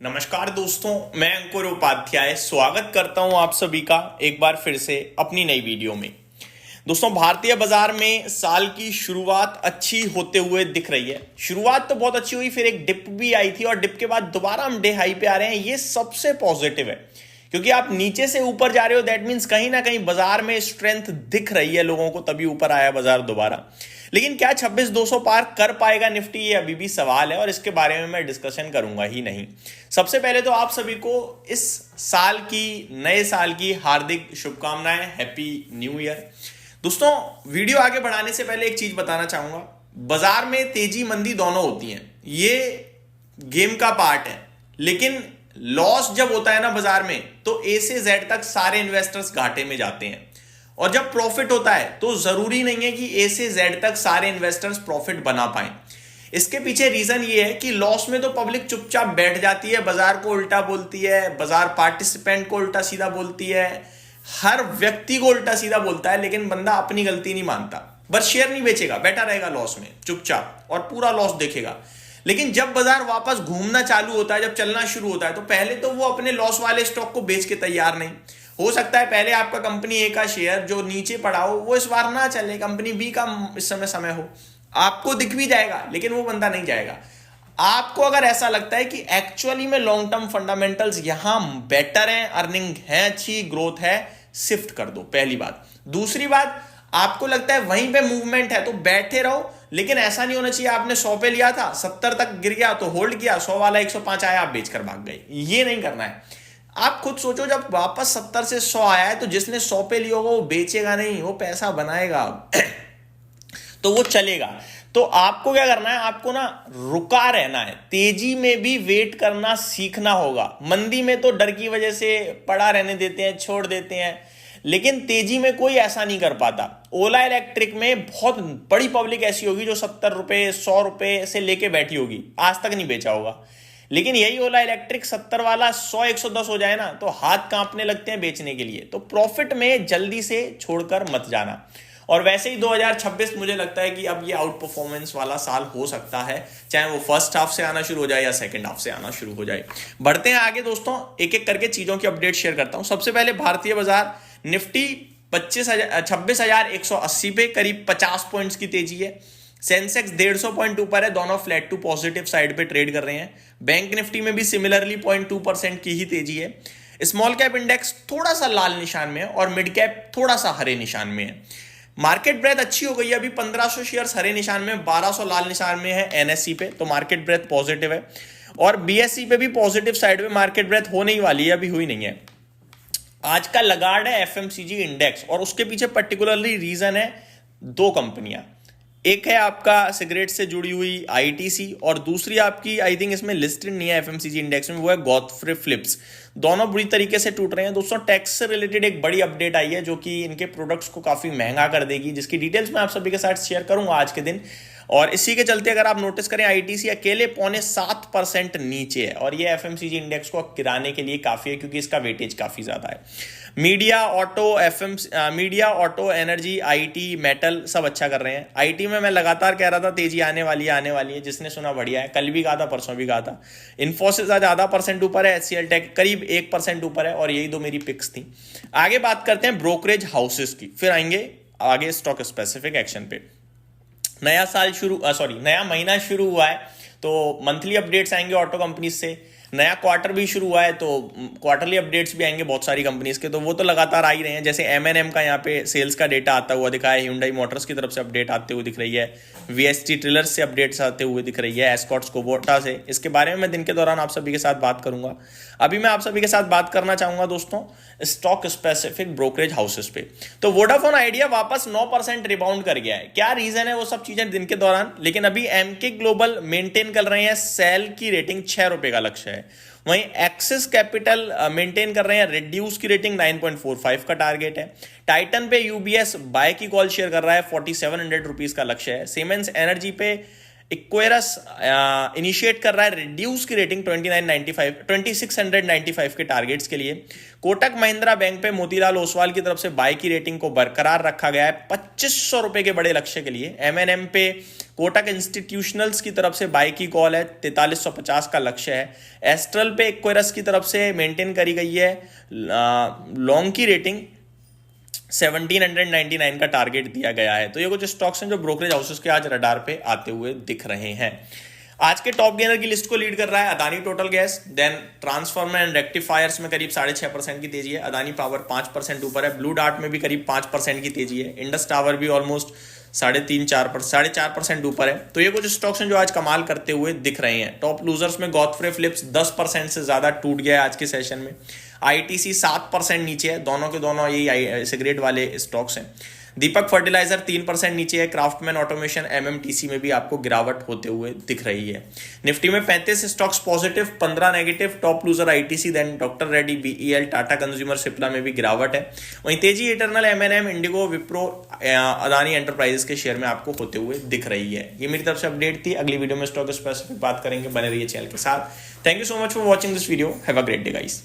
नमस्कार दोस्तों, मैं अंकुर उपाध्याय स्वागत करता हूं आप सभी का एक बार फिर से अपनी नई वीडियो में। दोस्तों, भारतीय बाजार में साल की शुरुआत अच्छी होते हुए दिख रही है। शुरुआत तो बहुत अच्छी हुई, फिर एक डिप भी आई थी और डिप के बाद दोबारा हम डे हाई पे आ रहे हैं। ये सबसे पॉजिटिव है क्योंकि आप नीचे से ऊपर जा रहे हो, दैट मीन्स कहीं ना कहीं बाजार में स्ट्रेंथ दिख रही है लोगों को, तभी ऊपर आया बाजार दोबारा। लेकिन क्या 26,200 पार कर पाएगा निफ्टी, ये अभी भी सवाल है और इसके बारे में मैं डिस्कशन करूंगा ही नहीं। सबसे पहले तो आप सभी को इस साल की, नए साल की हार्दिक शुभकामनाएं, हैप्पी न्यू ईयर। दोस्तों, वीडियो आगे बढ़ाने से पहले एक चीज बताना चाहूंगा। बाजार में तेजी मंदी दोनों होती हैं, ये गेम का पार्ट है। लेकिन लॉस जब होता है ना बाजार में, तो ए से जेड तक सारे इन्वेस्टर्स घाटे में जाते हैं, और जब प्रॉफिट होता है तो जरूरी नहीं है कि ए से जेड तक सारे इन्वेस्टर्स प्रॉफिट बना पाए। इसके पीछे रीजन ये है कि लॉस में तो पब्लिक चुपचाप बैठ जाती है, बाजार को उल्टा बोलती है, बाजार पार्टिसिपेंट को उल्टा सीधा बोलती है, हर व्यक्ति को उल्टा सीधा बोलता है, लेकिन बंदा अपनी गलती नहीं मानता। बस शेयर नहीं बेचेगा, बैठा रहेगा लॉस में चुपचाप और पूरा लॉस देखेगा। लेकिन जब बाजार वापस घूमना चालू होता है, जब चलना शुरू होता है, तो पहले तो वो अपने लॉस वाले स्टॉक को बेच के तैयार नहीं। हो सकता है पहले आपका कंपनी ए का शेयर जो नीचे पड़ा हो वो इस बार ना चले, कंपनी बी का इस समय हो, आपको दिख भी जाएगा लेकिन वो बंदा नहीं जाएगा। आपको अगर ऐसा लगता है कि एक्चुअली में लॉन्ग टर्म फंडामेंटल्स यहां बेटर हैं, अर्निंग है अच्छी, ग्रोथ है, शिफ्ट कर दो, पहली बात। दूसरी बात, आपको लगता है वहीं पे मूवमेंट है तो बैठे रहो, लेकिन ऐसा नहीं होना चाहिए आपने 100 पे लिया था, 70 तक गिर गया तो होल्ड किया, 100 वाला 105 आया आप बेचकर भाग गए। ये नहीं करना है। आप खुद सोचो, जब वापस 70 से 100 आया है तो जिसने 100 पे लिया होगा वो बेचेगा नहीं, वो पैसा बनाएगा तो वो चलेगा। तो आपको क्या करना है, आपको ना रुका रहना है। तेजी में भी वेट करना सीखना होगा। मंदी में तो डर की वजह से पड़ा रहने देते हैं, छोड़ देते हैं, लेकिन तेजी में कोई ऐसा नहीं कर पाता। ओला इलेक्ट्रिक में बहुत बड़ी पब्लिक ऐसी होगी जो 70 रुपए 100 रुपए से लेके बैठी होगी, आज तक नहीं बेचा होगा। लेकिन यही ओला इलेक्ट्रिक 70 वाला 100 110 हो जाए ना तो हाथ कांपने लगते हैं बेचने के लिए। तो प्रॉफिट में जल्दी से छोड़कर मत जाना। और वैसे ही 2026 मुझे लगता है कि अब ये आउट परफॉर्मेंस वाला साल हो सकता है, चाहे वो फर्स्ट हाफ से आना शुरू हो जाए या सेकंड हाफ से आना शुरू हो जाए। बढ़ते हैं आगे दोस्तों, एक एक करके चीजों की अपडेट शेयर करता हूं। सबसे पहले भारतीय बाजार, निफ्टी 26,180 पे करीब 50 पॉइंट्स की तेजी है। सेंसेक्स 150 पॉइंट ऊपर है, दोनों फ्लैट टू पॉजिटिव साइड पे ट्रेड कर रहे हैं। बैंक निफ्टी में भी सिमिलरली 0.2% की ही तेजी है। स्मॉल कैप इंडेक्स थोड़ा सा लाल निशान में है और मिड कैप थोड़ा सा हरे निशान में है। मार्केट ब्रेथ अच्छी हो गई है, अभी 1500 शेयर्स हरे निशान में, 1200 लाल निशान में है एनएससी पे, तो मार्केट ब्रेथ पॉजिटिव है। और बीएससी पे भी पॉजिटिव साइड में मार्केट ब्रेथ होने ही वाली है, अभी हुई नहीं है। आज का लगाड़ है एफएमसीजी इंडेक्स, और उसके पीछे पर्टिकुलरली रीजन है दो कंपनियां। एक है आपका सिगरेट से जुड़ी हुई आईटीसी, और दूसरी आपकी आई थिंक इसमें लिस्टेड नहीं है एफएमसीजी इंडेक्स में, वो है गॉडफ्रे फिलिप्स। दोनों बुरी तरीके से टूट रहे हैं दोस्तों। टैक्स से रिलेटेड एक बड़ी अपडेट आई है जो कि इनके प्रोडक्ट्स को काफी महंगा कर देगी, जिसकी डिटेल्स मैं आप सभी के साथ शेयर करूंगा आज के दिन। और इसी के चलते अगर आप नोटिस करें, आईटीसी अकेले 0.7% नीचे है, और ये एफएमसीजी इंडेक्स को गिराने के लिए काफी है क्योंकि इसका वेटेज काफी ज्यादा है। Media, auto, energy, IT, metal सब अच्छा कर रहे हैं। आईटी में मैं लगातार कह रहा था तेजी आने वाली है, जिसने सुना बढ़िया है। कल भी कहा था, परसों भी कहा था। इन्फोसिस आज आधा % ऊपर है, एचसीएल टेक करीब 1% ऊपर है, और यही दो मेरी पिक्स थी। आगे बात करते हैं ब्रोकरेज हाउसेस की, फिर आएंगे आगे स्टॉक स्पेसिफिक एक्शन पे। नया महीना शुरू हुआ है तो मंथली अपडेट्स आएंगे ऑटो कंपनीज से। नया क्वार्टर भी शुरू हुआ है तो क्वार्टरली अपडेट्स भी आएंगे बहुत सारी कंपनीज के, तो वो तो लगातार आ ही रहे हैं। जैसे एमएनएम का यहाँ पे सेल्स का डेटा आता हुआ दिखा है, Hyundai मोटर्स की तरफ से अपडेट आते हुए दिख रही है, वीएसटी ट्रेलर्स से अपडेट्स आते हुए दिख रही है, एस्कॉर्ट्स कोबोटा से। इसके बारे में मैं दिन के दौरान आप सभी के साथ बात करूंगा। अभी मैं आप सभी के साथ बात करना चाहूंगा दोस्तों स्टॉक स्पेसिफिक ब्रोकरेज हाउसेस पे। तो वोडाफोन आइडिया वापस 9% रिबाउंड कर गया है। क्या रीजन है वो सब चीजें दिन के दौरान, लेकिन अभी एमके ग्लोबल मेंटेन कर रहे हैं सेल की रेटिंग 6 रुपए का लक्ष्य है। वहीं एक्सिस कैपिटल मेंटेन कर रहे हैं रिड्यूस की रेटिंग 9.45 का टारगेट है। टाइटन पे यूबीएस बाय की कॉल शेयर कर रहा है, 4700 रुपीज का लक्ष्य है। सीमेंस एनर्जी पे इक्वेरस इनिशिएट कर रहा है रिड्यूस की रेटिंग 2695 के टारगेट्स के लिए। कोटक महिंद्रा बैंक पे मोतीलाल ओसवाल की तरफ से बाय की रेटिंग को बरकरार रखा गया है 2500 रुपए के बड़े लक्ष्य के लिए। एमएनएम पे कोटक इंस्टीट्यूशनल्स की तरफ से बाय की कॉल है, 4350 का लक्ष्य है। एस्ट्रल पे इक्वेरस की तरफ से मेंटेन करी गई है लॉन्ग की रेटिंग, 1799 का टारगेट दिया गया है। तो ये कुछ स्टॉक्स हैं जो ब्रोकरेज हाउसेस के आज रडार पे आते हुए दिख रहे हैं। आज के टॉप गेनर की लिस्ट को लीड कर रहा है Adani total gas, then transformer and rectifiers में करीब 6.5% की तेजी है, अदानी पावर 5% ऊपर है, ब्लू डार्ट में भी करीब 5% की तेजी है, इंडस टावर भी ऑलमोस्ट 3.5-4% ऊपर है। तो ये कुछ स्टॉक्स हैं जो आज कमाल करते हुए दिख रहे हैं। टॉप लूजर्स में गॉडफ्रे फिलिप्स 10% से ज्यादा टूट गया है आज के सेशन में, आईटीसी 7% नीचे है, दोनों के दोनों यही सिगरेट वाले स्टॉक्स हैं। दीपक फर्टिलाइजर 3% नीचे है, क्राफ्टमैन ऑटोमेशन एमएमटीसी में भी आपको गिरावट होते हुए दिख रही है। निफ्टी में 35 stocks positive, 15 negative, top loser ITC, then doctor Reddy, BEL, Tata consumer, Cipla में भी गिरावट है। वहीं तेजी Eternal, MNM, IndiGo, Wipro, Adani enterprises के शेयर में आपको होते हुए दिख रही है। ये मेरी तरफ से अपडेट थी। अगली वीडियो में स्टॉक स्पेसिफिक बात करेंगे, बने रहिए चैनल के साथ। Thank you so much for watching this video. Have a great day guys.